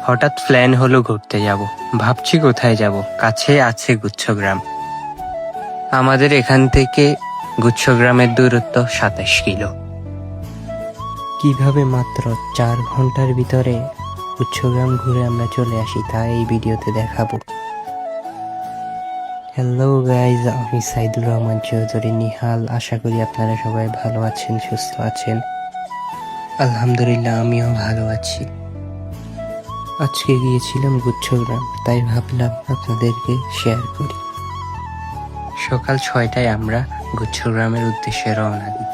হঠাৎ প্ল্যান হলো ঘুরতে যাব। ভাবছি কোথায় যাব। কাছে আছে গুচ্ছগ্রাম। আমাদের এখান থেকে গুচ্ছগ্রামের দূরত্ব ২৭ কিলো। কিভাবে মাত্র ৪ ঘন্টার ভিতরে গুচ্ছগ্রাম ঘুরে আমরা চলে আসি তা এই ভিডিওতে দেখাবো। হ্যালো গাইজ, আমি সাইদুর রহমান চৌধুরী নিহাল। আশা করি আপনারা সবাই ভালো আছেন, সুস্থ আছেন। আলহামদুলিল্লাহ, আমিও ভালো আছি। আজকে গিয়েছিলাম গুচ্ছগ্রাম, তাই ভাবলাম আপনাদেরকে শেয়ার করি। সকাল ৬টায় আমরা গুচ্ছগ্রামের উদ্দেশ্যে রওনা দিই।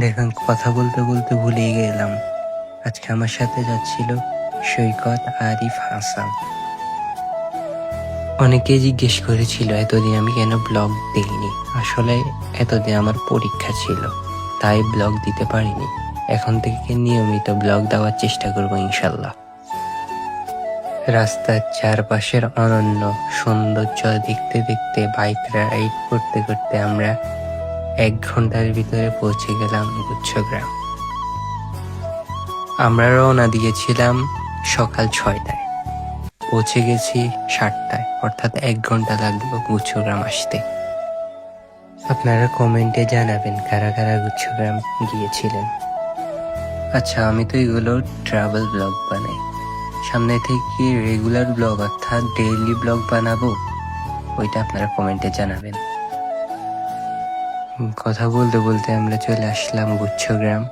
দেখুন, কথা বলতে বলতে ভুলেই গেলাম, আজকে আমার সাথে যাচ্ছিল সৈকত, আরিফ, হাসান। অনেকে জিজ্ঞেস করেছিল এতদিন আমি কেন ব্লগ দিইনি। আসলে এতদিন আমার পরীক্ষা ছিল, তাই ব্লগ দিতে পারিনি। এখন থেকে নিয়মিত ব্লগ দেওয়ার চেষ্টা করব ইনশাল্লাহ। রাস্তার চারপাশের অনন্য সৌন্দর্য দেখতে দেখতে বাইক রাইড করতে করতে আমরা ১ ঘন্টার ভিতরে পৌঁছে গেলাম গুচ্ছগ্রাম। আমরা রওনা দিয়েছিলাম সকাল ৬টায়, পৌঁছে গেছি ৭টায়, অর্থাৎ ১ ঘন্টা লাগলো গুচ্ছগ্রাম আসতে। আপনারা কমেন্টে জানাবেন কারা কারা গুচ্ছগ্রাম গিয়েছিলেন। আচ্ছা, আমি তো এগুলো ট্রাভেল ব্লগ বানাই। সামনে থেকে রেগুলার ব্লগ অর্থাৎ ডেইলি ব্লগ বানাবো, ওইটা আপনারা কমেন্টে জানাবেন। কথা বলতে বলতে আমরা চলে আসলাম গুচ্ছগ্রাম।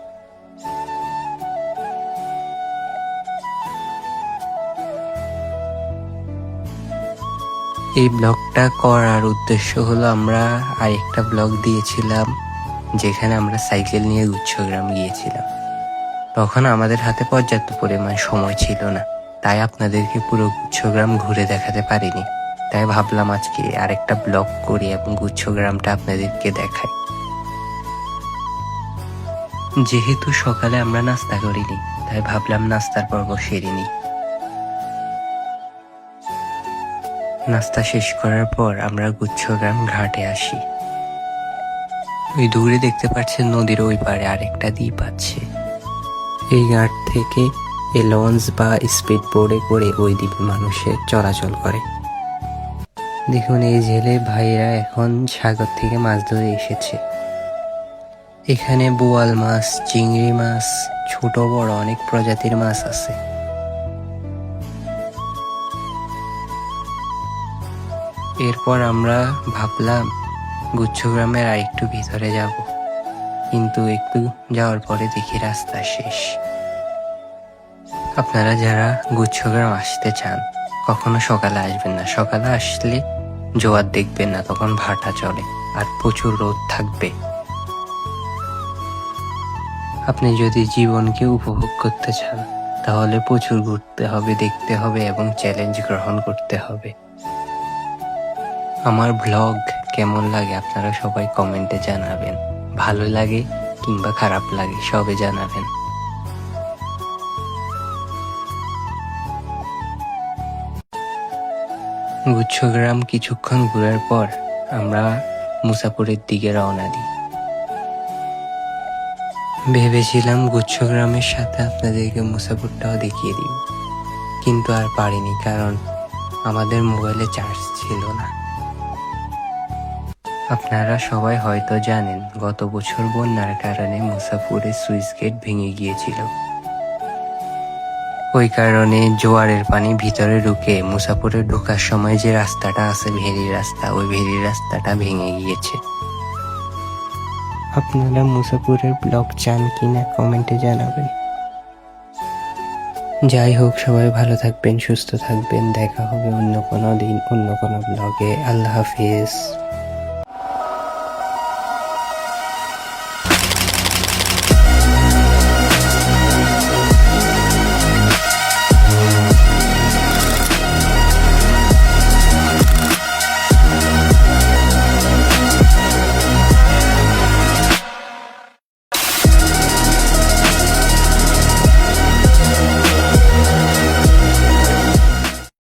এই ব্লগটা করার উদ্দেশ্য হলো, আমরা আরেকটা ব্লগ দিয়েছিলাম যেখানে আমরা সাইকেল নিয়ে গুচ্ছগ্রাম গিয়েছিলাম। তখন আমাদের হাতে পর্যাপ্ত পরিমাণ সময় ছিল না, তাই আপনাদেরকে পুরো গুচ্ছগ্রাম ঘুরে দেখাতে পারিনি। তাই ভাবলাম আজকে আরেকটা ব্লগ করি এবং গুচ্ছগ্রামটা আপনাদেরকে দেখাই। যেহেতু সকালে আমরা নাস্তা করিনি, তাই ভাবলাম নাস্তার পর্ব সেরে নিই। নাস্তা শেষ করার পর আমরা গুচ্ছগ্রাম ঘাটে আসি। ওই দূরে দেখতে পাচ্ছেন নদীর ওই পারে আরেকটা দ্বীপ আছে। এই ঘাট থেকে লঞ্চ বা স্পিড বোর্ডে করে ওই দ্বীপে মানুষের চলাচল করে। দেখুন, এই জেলে ভাইরা এখন সাগর থেকে মাছ ধরে এসেছে। এখানে বোয়াল মাছ, চিংড়ি মাছ, ছোট বড় অনেক প্রজাতির মাছ আছে। এরপর আমরা ভাবলাম গুচ্ছগ্রামের আরেকটু ভিতরে যাব, কিন্তু একটু যাওয়ার পরে দেখি রাস্তা শেষ। আপনারা যারা গুচ্ছগ্রাম আসতে চান, কখনো সকালে আসবেন না। সকালে আসলে জোয়ার দেখবেন না, তখন ভাটা চলে আর প্রচুর রোদ থাকবে। আপনি যদি জীবনকে উপভোগ করতে চান, তাহলে প্রচুর ঘুরতে হবে, দেখতে হবে এবং চ্যালেঞ্জ গ্রহণ করতে হবে। আমার ব্লগ কেমন লাগে আপনারা সবাই কমেন্টে জানাবেন। ভালো লাগে কিংবা খারাপ লাগে সবে জানাবেন। গুচ্ছগ্রাম কিছুক্ষণ ঘোরার পর আমরা মুসাপুরের দিকে রওনা দিই। ভেবেছিলাম গুচ্ছগ্রামের সাথে আপনাদেরকে মুসাপুরটাও দেখিয়ে দিব, কিন্তু আর পারিনি, কারণ আমাদের মোবাইলে চার্জ ছিল না। আপনারা সবাই হয়তো জানেন, গত বছর বন্যার কারণে মুসাপুরের সুইচ গেট ভেঙে গিয়েছিল। ওই কারণে জোয়ারের পানি ভিতরে ঢুকে মুসাপুরে ঢোকার সময় যে রাস্তাটা আছে, ভেরির রাস্তা, ওই ভেরির রাস্তাটা ভেঙে গিয়েছে। আপনারা মুসাপুরের ব্লগ চান কিনা কমেন্টে জানাবেন। যাই হোক, সবাই ভালো থাকবেন, সুস্থ থাকবেন। দেখা হবে অন্য কোনো দিন, অন্য কোনো ব্লগে। আল্লাহ হাফিজ।